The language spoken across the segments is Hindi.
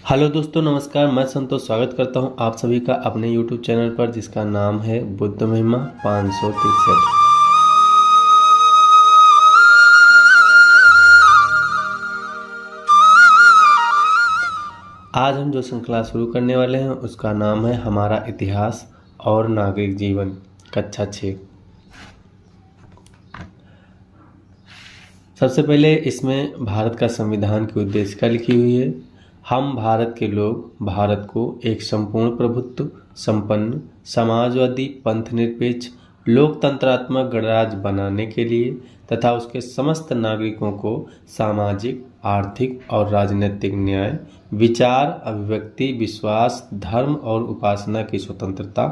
हेलो दोस्तों, नमस्कार। मैं संतोष स्वागत करता हूं आप सभी का अपने YouTube चैनल पर, जिसका नाम है बुद्ध महिमा 563। आज हम जो श्रृंखला शुरू करने वाले हैं उसका नाम है हमारा इतिहास और नागरिक जीवन, कक्षा 6। सबसे पहले इसमें भारत का संविधान की उद्देशिका लिखी हुई है। हम भारत के लोग भारत को एक संपूर्ण प्रभुत्व संपन्न समाजवादी पंथ निरपेक्ष लोकतंत्रात्मक गणराज्य बनाने के लिए तथा उसके समस्त नागरिकों को सामाजिक, आर्थिक और राजनीतिक न्याय, विचार, अभिव्यक्ति, विश्वास, धर्म और उपासना की स्वतंत्रता,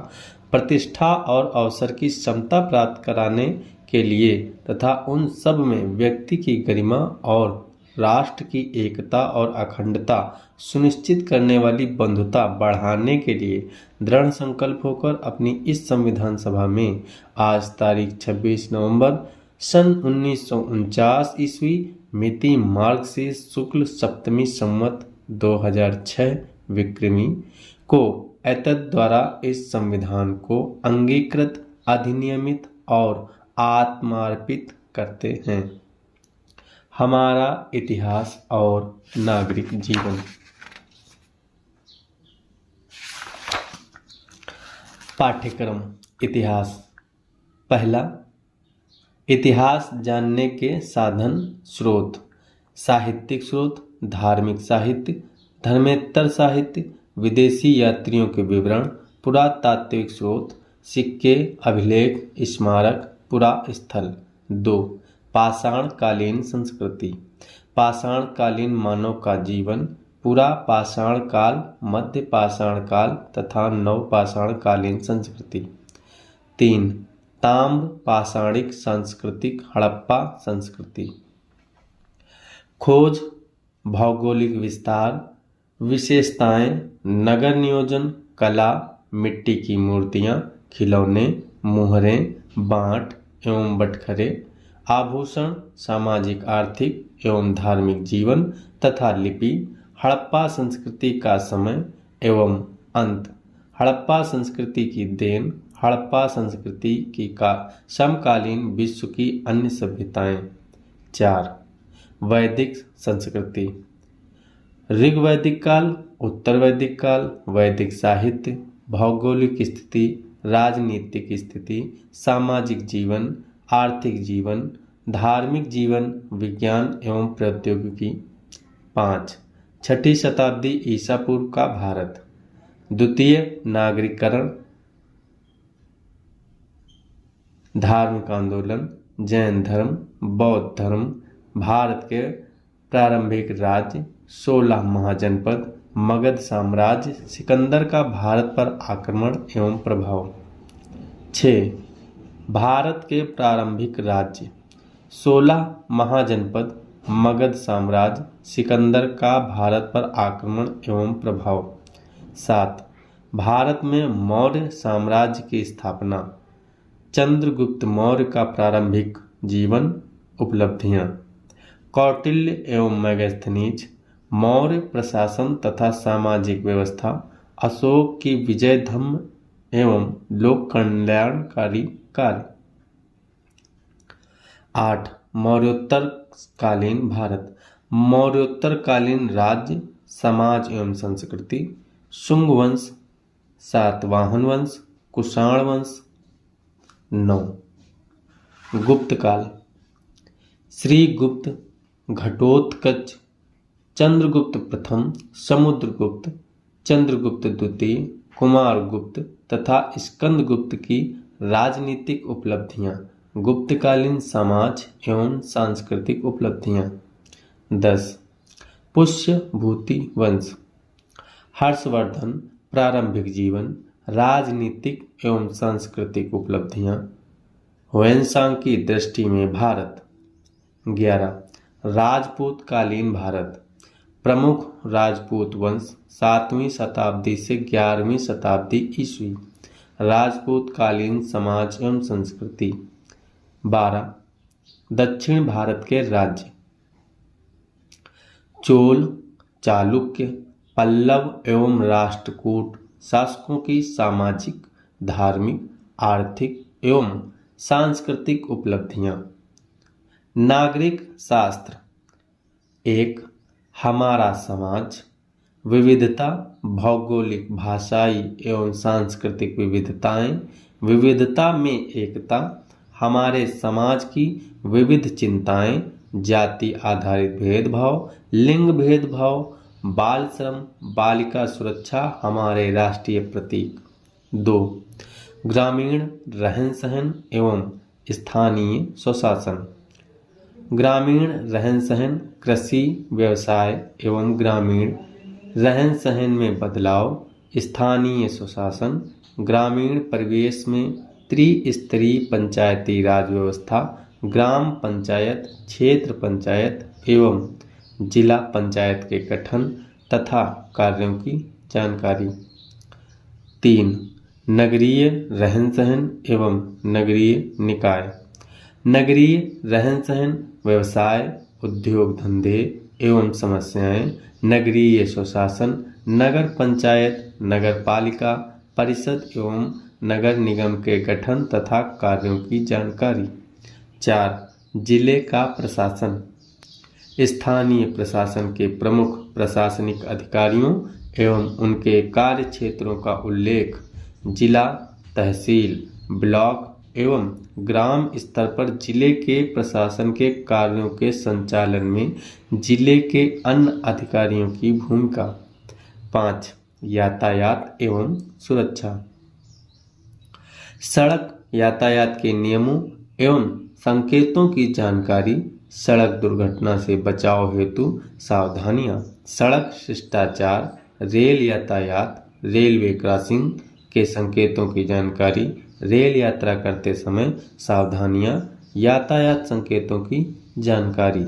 प्रतिष्ठा और अवसर की समता प्राप्त कराने के लिए तथा उन सब में व्यक्ति की गरिमा और राष्ट्र की एकता और अखंडता सुनिश्चित करने वाली बंधुता बढ़ाने के लिए दृढ़ संकल्प होकर अपनी इस संविधान सभा में आज तारीख 26 नवंबर सन 1949 ईस्वी मिति मार्ग से शुक्ल सप्तमी संवत 2006 विक्रमी को एतद द्वारा इस संविधान को अंगीकृत, अधिनियमित और आत्मार्पित करते हैं। हमारा इतिहास और नागरिक जीवन। पाठ्यक्रम इतिहास। पहला, इतिहास जानने के साधन स्रोत। साहित्यिक स्रोत, धार्मिक साहित्य, धर्मेतर साहित्य, विदेशी यात्रियों के विवरण, पुरातात्विक स्रोत, सिक्के, अभिलेख, स्मारक, पुरास्थल। 2. पाषाण कालीन संस्कृति। पाषाण कालीन मानव का जीवन, पुरा पाषाण काल, मध्य पाषाण काल तथा नव पाषाण कालीन संस्कृति। 3. ताम्र पाषाणिक सांस्कृतिक हड़प्पा संस्कृति। खोज, भौगोलिक विस्तार, विशेषताएं, नगर नियोजन, कला, मिट्टी की मूर्तियां, खिलौने, मुहरें, बांट एवं बटखरे, आभूषण, सामाजिक आर्थिक एवं धार्मिक जीवन तथा लिपि, हड़प्पा संस्कृति का समय एवं अंत, हड़प्पा संस्कृति की देन, हड़प्पा संस्कृति की का समकालीन विश्व की अन्य सभ्यताएं। 4. वैदिक संस्कृति। ऋग्वैदिक काल, उत्तर वैदिक काल, वैदिक साहित्य, भौगोलिक स्थिति, राजनीतिक स्थिति, सामाजिक जीवन, आर्थिक जीवन, धार्मिक जीवन, विज्ञान एवं प्रौद्योगिकी। 5. छठी शताब्दी ईसा पूर्व का भारत। द्वितीय नागरिकरण, धार्मिक आंदोलन, जैन धर्म, बौद्ध धर्म, भारत के प्रारंभिक राज्य, 16 महाजनपद, मगध साम्राज्य, सिकंदर का भारत पर आक्रमण एवं प्रभाव। 6. भारत के प्रारंभिक राज्य, 16 महाजनपद, मगध साम्राज्य, सिकंदर का भारत पर आक्रमण एवं प्रभाव। 7. भारत में मौर्य साम्राज्य की स्थापना, चंद्रगुप्त मौर्य का प्रारंभिक जीवन, उपलब्धियां, कौटिल्य एवं मेगास्थनीज, मौर्य प्रशासन तथा सामाजिक व्यवस्था, अशोक की विजय धम्म एवं लोक कल्याणकारी कार्य। 8. मौर्योत्तर कालीन भारत। मौर्योत्तर कालीन राज्य, समाज एवं संस्कृति, शुंग वंश, सातवाहन वंश, कुषाण वंश। 9. गुप्त काल। श्री गुप्त, घटोत्कच, चंद्रगुप्त प्रथम, समुद्रगुप्त, चंद्रगुप्त द्वितीय, कुमारगुप्त तथा स्कंदगुप्त की राजनीतिक उपलब्धियां, गुप्तकालीन समाज एवं सांस्कृतिक उपलब्धियां। 10. पुष्यभूति वंश। हर्षवर्धन, प्रारंभिक जीवन, राजनीतिक एवं सांस्कृतिक उपलब्धियां, ह्वेनसांग की दृष्टि में भारत। 11. राजपूत कालीन भारत। प्रमुख राजपूत वंश, 7वीं शताब्दी से 11वीं शताब्दी ईस्वी, राजपूत कालीन समाज एवं संस्कृति। 12. दक्षिण भारत के राज्य, चोल, चालुक्य, पल्लव एवं राष्ट्रकूट शासकों की सामाजिक, धार्मिक, आर्थिक एवं सांस्कृतिक उपलब्धियां। नागरिक शास्त्र। 1. हमारा समाज। विविधता, भौगोलिक, भाषाई एवं सांस्कृतिक विविधताएं, विविधता में एकता, हमारे समाज की विविध चिंताएं, जाति आधारित भेदभाव, लिंग भेदभाव, बाल श्रम, बालिका सुरक्षा हमारे राष्ट्रीय प्रतीक। 2. ग्रामीण रहन सहन एवं स्थानीय स्वशासन। ग्रामीण रहन सहन, कृषि, व्यवसाय एवं ग्रामीण रहन सहन में बदलाव, स्थानीय स्वशासन, ग्रामीण परिवेश में त्रिस्तरीय पंचायती राज व्यवस्था, ग्राम पंचायत, क्षेत्र पंचायत एवं जिला पंचायत के गठन तथा कार्यों की जानकारी। 3. नगरीय रहन सहन एवं नगरीय निकाय। नगरीय रहन सहन, व्यवसाय, उद्योग धंधे एवं समस्याएं, नगरीय स्वशासन, नगर पंचायत, नगर पालिका परिषद एवं नगर निगम के गठन तथा कार्यों की जानकारी। 4. जिले का प्रशासन। स्थानीय प्रशासन के प्रमुख प्रशासनिक अधिकारियों एवं उनके कार्य क्षेत्रों का उल्लेख जिला, तहसील, ब्लॉक एवं ग्राम स्तर पर जिले के प्रशासन के कार्यों के संचालन में जिले के अन्य अधिकारियों की भूमिका। 5. यातायात एवं सुरक्षा। सड़क यातायात के नियमों एवं संकेतों की जानकारी, सड़क दुर्घटना से बचाव हेतु सावधानियां, सड़क शिष्टाचार, रेल यातायात, रेलवे क्रॉसिंग के संकेतों की जानकारी, रेल यात्रा करते समय सावधानियां, यातायात संकेतों की जानकारी।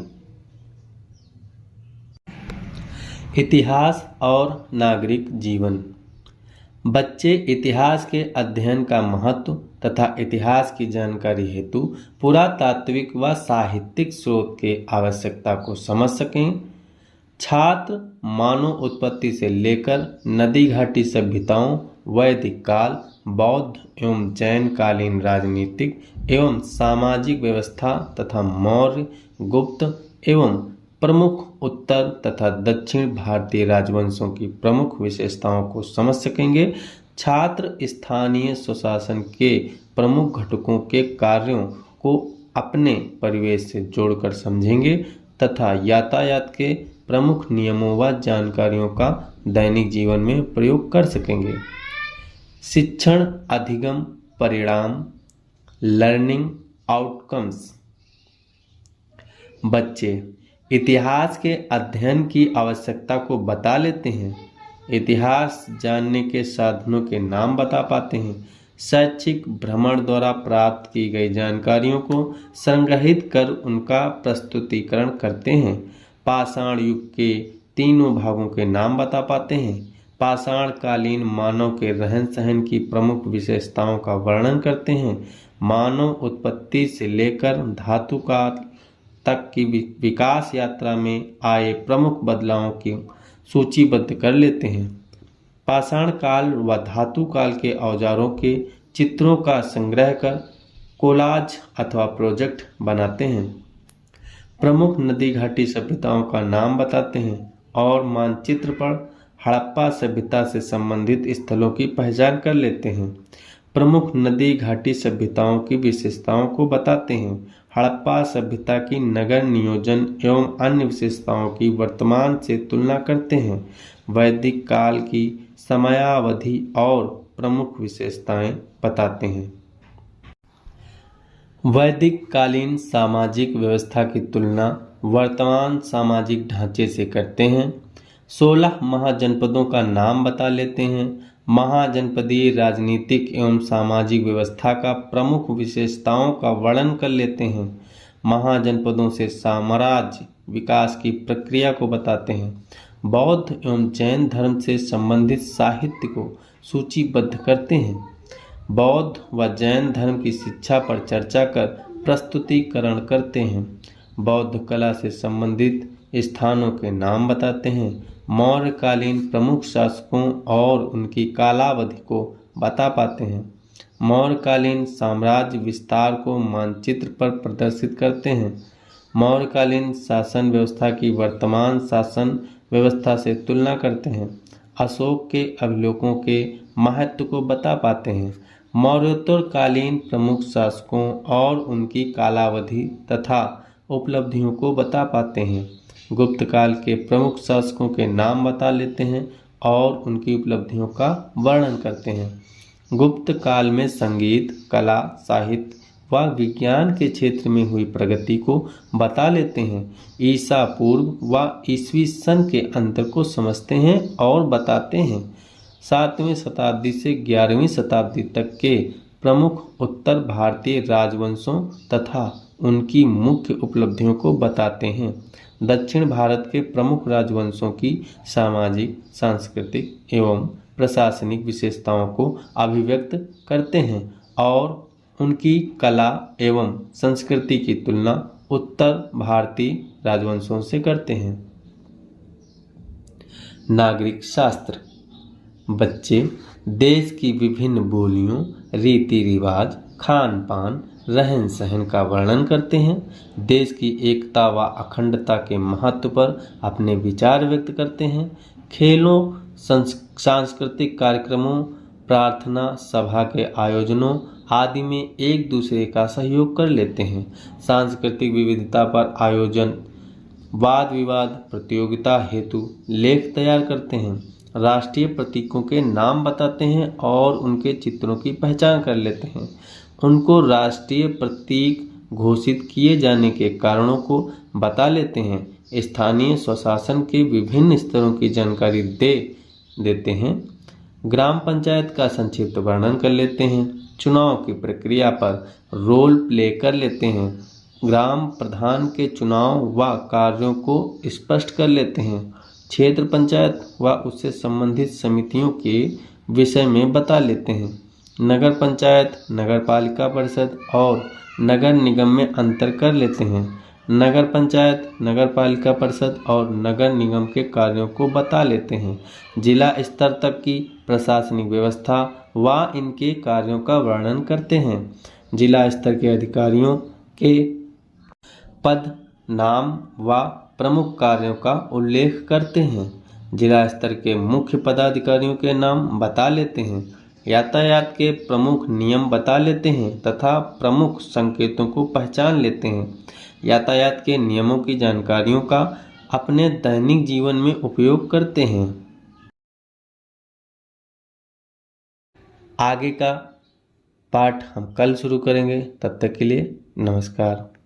इतिहास और नागरिक जीवन। बच्चे इतिहास के अध्ययन का महत्व तथा इतिहास की जानकारी हेतु पुरातात्विक व साहित्यिक स्रोत के आवश्यकता को समझ सकें। छात्र मानव उत्पत्ति से लेकर नदी घाटी सभ्यताओं, वैदिक काल, बौद्ध एवं जैन कालीन राजनीतिक एवं सामाजिक व्यवस्था तथा मौर्य, गुप्त एवं प्रमुख उत्तर तथा दक्षिण भारतीय राजवंशों की प्रमुख विशेषताओं को समझ सकेंगे। छात्र स्थानीय स्वशासन के प्रमुख घटकों के कार्यों को अपने परिवेश से जोड़कर समझेंगे तथा यातायात के प्रमुख नियमों व जानकारियों का दैनिक जीवन में प्रयोग कर सकेंगे। शिक्षण अधिगम परिणाम, लर्निंग आउटकम्स। बच्चे इतिहास के अध्ययन की आवश्यकता को बता लेते हैं, इतिहास जानने के साधनों के नाम बता पाते हैं, शैक्षिक भ्रमण द्वारा प्राप्त की गई जानकारियों को संग्रहित कर उनका प्रस्तुतिकरण करते हैं, पाषाण युग के तीनों भागों के नाम बता पाते हैं, पाषाण कालीन मानव के रहन सहन की प्रमुख विशेषताओं का वर्णन करते हैं, मानव उत्पत्ति से लेकर धातु काल तक की विकास यात्रा में आए प्रमुख बदलावों की सूचीबद्ध कर लेते हैं, पाषाण काल व धातु काल के औजारों के चित्रों का संग्रह कर कोलाज अथवा प्रोजेक्ट बनाते हैं, प्रमुख नदी घाटी सभ्यताओं का नाम बताते हैं और मानचित्र पर हड़प्पा सभ्यता से संबंधित स्थलों की पहचान कर लेते हैं, प्रमुख नदी घाटी सभ्यताओं की विशेषताओं को बताते हैं, हड़प्पा सभ्यता की नगर नियोजन एवं अन्य विशेषताओं की वर्तमान से तुलना करते हैं, वैदिक काल की समयावधि और प्रमुख विशेषताएं बताते हैं। वैदिक कालीन सामाजिक व्यवस्था की तुलना वर्तमान सामाजिक ढांचे से करते हैं, 16 महाजनपदों का नाम बता लेते हैं, महाजनपदीय राजनीतिक एवं सामाजिक व्यवस्था का प्रमुख विशेषताओं का वर्णन कर लेते हैं, महाजनपदों से साम्राज्य विकास की प्रक्रिया को बताते हैं, बौद्ध एवं जैन धर्म से संबंधित साहित्य को सूचीबद्ध करते हैं, बौद्ध व जैन धर्म की शिक्षा पर चर्चा कर प्रस्तुतिकरण करते हैं, बौद्ध कला से संबंधित स्थानों के नाम बताते हैं, मौर्यकालीन प्रमुख शासकों और उनकी कालावधि को बता पाते हैं। मौर्यकालीन साम्राज्य विस्तार को मानचित्र पर प्रदर्शित करते हैं। मौर्यकालीन शासन व्यवस्था की वर्तमान शासन व्यवस्था से तुलना करते हैं। अशोक के अभिलेखों के महत्व को बता पाते हैं। मौर्योत्तरकालीन प्रमुख शासकों और उनकी कालावधि तथा उपलब्धियों को बता पाते हैं। गुप्त काल के प्रमुख शासकों के नाम बता लेते हैं और उनकी उपलब्धियों का वर्णन करते हैं। गुप्त काल में संगीत, कला, साहित्य व विज्ञान के क्षेत्र में हुई प्रगति को बता लेते हैं। ईसा पूर्व व ईसवी सन के अंतर को समझते हैं और बताते हैं। 7वीं शताब्दी से 11वीं शताब्दी तक के प्रमुख उत्तर भारतीय राजवंशों तथा उनकी मुख्य उपलब्धियों को बताते हैं। दक्षिण भारत के प्रमुख राजवंशों की सामाजिक, सांस्कृतिक एवं प्रशासनिक विशेषताओं को अभिव्यक्त करते हैं और उनकी कला एवं संस्कृति की तुलना उत्तर भारतीय राजवंशों से करते हैं। नागरिक शास्त्र। बच्चे देश की विभिन्न बोलियों, रीति रिवाज, खान पान, रहन सहन का वर्णन करते हैं। देश की एकता व अखंडता के महत्व पर अपने विचार व्यक्त करते हैं। खेलों, सांस्कृतिक कार्यक्रमों, प्रार्थना सभा के आयोजनों आदि में एक दूसरे का सहयोग कर लेते हैं। सांस्कृतिक विविधता पर आयोजन, वाद विवाद प्रतियोगिता हेतु लेख तैयार करते हैं। राष्ट्रीय प्रतीकों के नाम बताते हैं और उनके चित्रों की पहचान कर लेते हैं। उनको राष्ट्रीय प्रतीक घोषित किए जाने के कारणों को बता लेते हैं। स्थानीय स्वशासन के विभिन्न स्तरों की जानकारी देते हैं। ग्राम पंचायत का संक्षिप्त वर्णन कर लेते हैं। चुनाव की प्रक्रिया पर रोल प्ले कर लेते हैं। ग्राम प्रधान के चुनाव व कार्यों को स्पष्ट कर लेते हैं। क्षेत्र पंचायत व उससे संबंधित समितियों के विषय में बता लेते हैं। नगर पंचायत, नगर पालिका परिषद और नगर निगम में अंतर कर लेते हैं। नगर पंचायत, नगर पालिका परिषद और नगर निगम के कार्यों को बता लेते हैं। जिला स्तर तक की प्रशासनिक व्यवस्था व इनके कार्यों का वर्णन करते हैं। जिला स्तर के अधिकारियों के पद, नाम व प्रमुख कार्यों का उल्लेख करते हैं। जिला स्तर के मुख्य पदाधिकारियों के नाम बता लेते हैं। यातायात के प्रमुख नियम बता लेते हैं तथा प्रमुख संकेतों को पहचान लेते हैं। यातायात के नियमों की जानकारियों का अपने दैनिक जीवन में उपयोग करते हैं। आगे का पाठ हम कल शुरू करेंगे। तब तक के लिए नमस्कार।